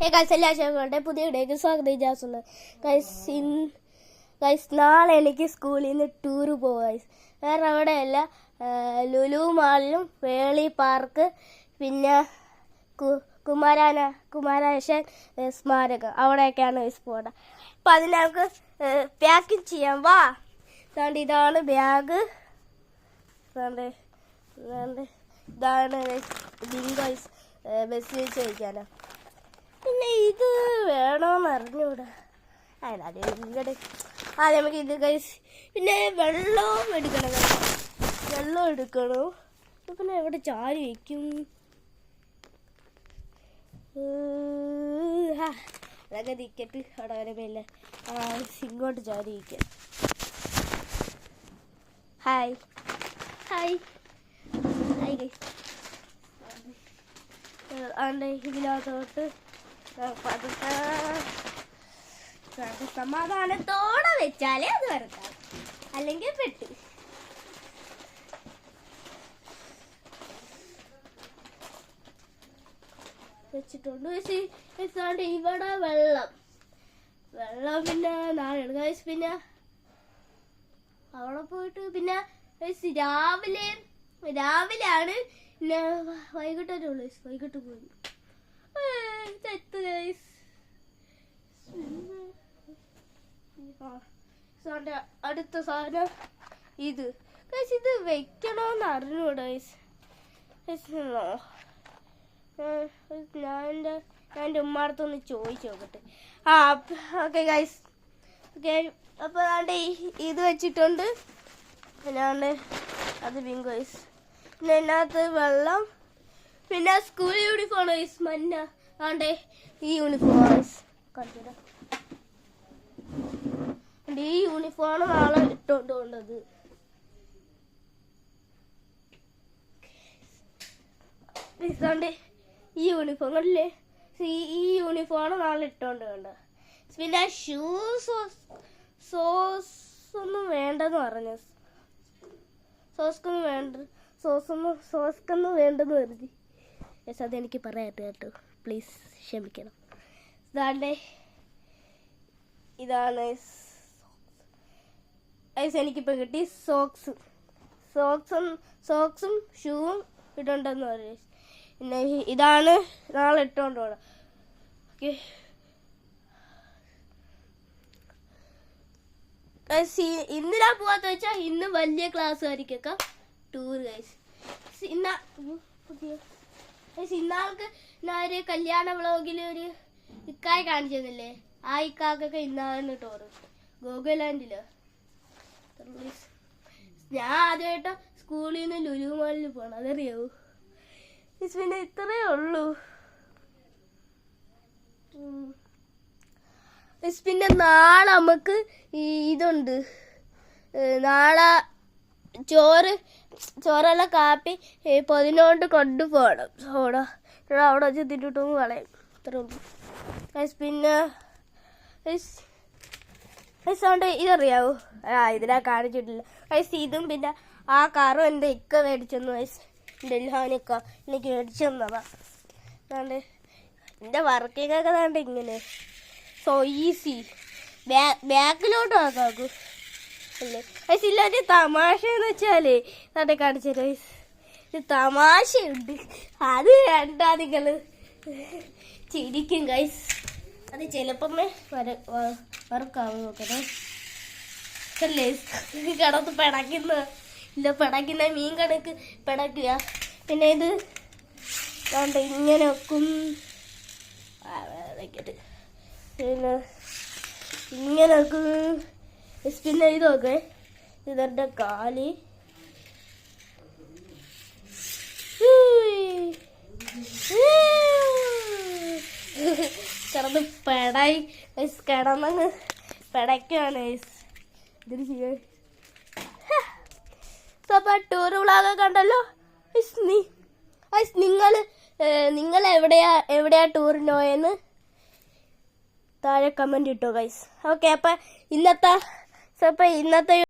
എല്ലാ പുതിയ വീഡിയോക്ക് സ്വാഗതം ചെയ്യാറുണ്ട്. നാളെ എനിക്ക് സ്കൂളിൽ നിന്ന് ടൂറ് പോവുക ഗൈസ്. വേറെ എവിടെയല്ല, ലുലു മാളിലും വേളി പാർക്ക്, പിന്നെ കുമാരനാശാൻ സ്മാരകം, അവിടെയൊക്കെയാണ് ഗൈസ് പോകേണ്ടത്. അപ്പം അതിന് നമുക്ക് പാക്കിങ് ചെയ്യാം. വാ, ഇതാണ് ബാഗ്, ഇതാണ് ഗൈസ് ബസ്സിൽ വെച്ച് കഴിക്കാനോ. പിന്നെ ഇത് വേണമെന്ന് അറിഞ്ഞൂടാ. ആദ്യം നമുക്ക് ഇത് കഴിച്ച്, പിന്നെ വെള്ളം എടുക്കണം. വെള്ളം എടുക്കണോ? പിന്നെ എവിടെ ചാരി വയ്ക്കും? അതൊക്കെ തിക്കറ്റ് അവിടെ വരെ മേലെ ഇങ്ങോട്ട് ചാരി വയ്ക്കാം. Hi hi hi guys. ഇതിനകത്തോട്ട് സമാധാനത്തോടെ വെച്ചാലേ അത് വരത്താം, അല്ലെങ്കിൽ പെട്ട്. വെച്ചിട്ടുണ്ട്. ഇവിടെ വെള്ളം പിന്നെ നാളെ ഗൈസ്. പിന്നെ അവിടെ പോയിട്ട് പിന്നെ രാവിലെയാണ്, പിന്നെ വൈകിട്ടേ ഉള്ളു. വൈകിട്ട് പോയി അടുത്ത സാധനം ഇത് ഇത് വെക്കണോന്ന് അറിഞ്ഞൂടാ. ഞാൻ എൻ്റെ ഉമ്മാടത്തൊന്ന് ചോദിച്ചു നോക്കട്ടെ. Okay guys. ഓക്കെ, അപ്പോൾ ഇത് വെച്ചിട്ടുണ്ട്. പിന്നെ അത് പിങ്ക് ഗൈസ്. പിന്നെ അതിനകത്ത് വെള്ളം, പിന്നെ സ്കൂൾ യൂണിഫോം ഗൈസ്. മഞ്ഞ ഈ യൂണിഫോം ഗൈസ്. കണ്ടിട്ട് ഈ യൂണിഫോമാണ് നാളെ ഇട്ടോണ്ട് പോണ്ടത്. ഈ യൂണിഫോം കണ്ടില്ലേ? ഈ യൂണിഫോമാണ് നാളെ ഇട്ടോണ്ട് വേണ്ടത്. പിന്നെ സോസ് ഒന്നും വേണ്ടെന്ന് പറഞ്ഞു. സോസ്ക്കൊന്നും വേണ്ടെന്ന് കരുതി. യെസ്, അതെനിക്ക് പറയാത്ത കേട്ടോ, പ്ലീസ് ക്ഷമിക്കണം. ഇതാണ് എനിക്കിപ്പോൾ കിട്ടി. സോക്സും ഷൂവും ഇട്ടുണ്ടെന്ന് പറയും. പിന്നെ ഇതാണ് നാളെ ഇട്ടുകൊണ്ട് പോകണം. ഓക്കെ, ഇന്നിനാ പോവാത്ത വെച്ചാൽ ഇന്ന് വലിയ ക്ലാസ്സുകാരിക്കൊക്കെ ടൂർ ഗൈസ്. ഇന്നാൾക്ക് ഞാൻ കല്യാണ വ്ളോഗിൽ ഒരു ഇക്കായി കാണിച്ചതല്ലേ, ആ ഇക്കാക്കൊക്കെ ഇന്നാണ് ടൂറ് ഗോകുലാൻഡില്. ഞാൻ ആദ്യമായിട്ട് സ്കൂളിൽ നിന്ന് ലുലു മാളിൽ പോകണം, അതറിയാവൂ. പിന്നെ ഇത്രയേ ഉള്ളൂ. പിന്നെ നാളെ നമുക്ക് ഇതുണ്ട്. നാളെ ചോറുള്ള കാപ്പി പൊതിനോണ്ട് കൊണ്ടുപോകണം. അവിടെ വെച്ച് തിന്നിട്ടൊന്ന് കളയും. ഇത്രേ ഉള്ളൂ. പിന്നെ ഇതറിയാവൂ? ഇതിനാ കാണിച്ചിട്ടില്ല ഗൈസ്. ഇതും പിന്നെ ആ കാറും എൻ്റെ ഇക്ക മേടിച്ചെന്നു ഗൈസ്. ഡൽഹാനിക്ക എനിക്ക് മേടിച്ചു തന്നതാ. എൻ്റെ വർക്കിങ്ങൊക്കെ ഇങ്ങനെ സോ ഈസി. ബാക്കിലോട്ട് ആക്കാക്കും അല്ലേ ഗൈസ്. ഇല്ലാതെ തമാശ എന്ന് വെച്ചാലേ കാണിച്ചു ഗൈസ്. തമാശയുണ്ട്, അത് കണ്ടാ നിങ്ങൾ ചിരിക്കും ഗൈസ്. അത് ചിലപ്പം വർക്കാവും. നോക്കണേ അല്ലേ, കിടന്ന് പിടയ്ക്കുന്ന മീൻ കണക്ക് പിടയ്ക്കുക. പിന്നെ ഇത് ഇങ്ങനെ വെക്കും. പിന്നെ ഇങ്ങനെ വെക്കും. പിന്നെ ഇതൊക്കെ ഇതെൻ്റെ കാല്. കിടന്ന് കിടന്നങ്ങ് പിടയ്ക്കാണ് ഇതിന് ചെയ്യാൻ. അപ്പോൾ ടൂർ വ്ളോഗ് കണ്ടല്ലോ. നിങ്ങൾ എവിടെയാ ടൂറിന് പോയെന്ന് താഴെ കമൻറ്റ് ഇട്ടോ ഗൈസ്. ഓക്കെ, അപ്പം ഇന്നത്തെ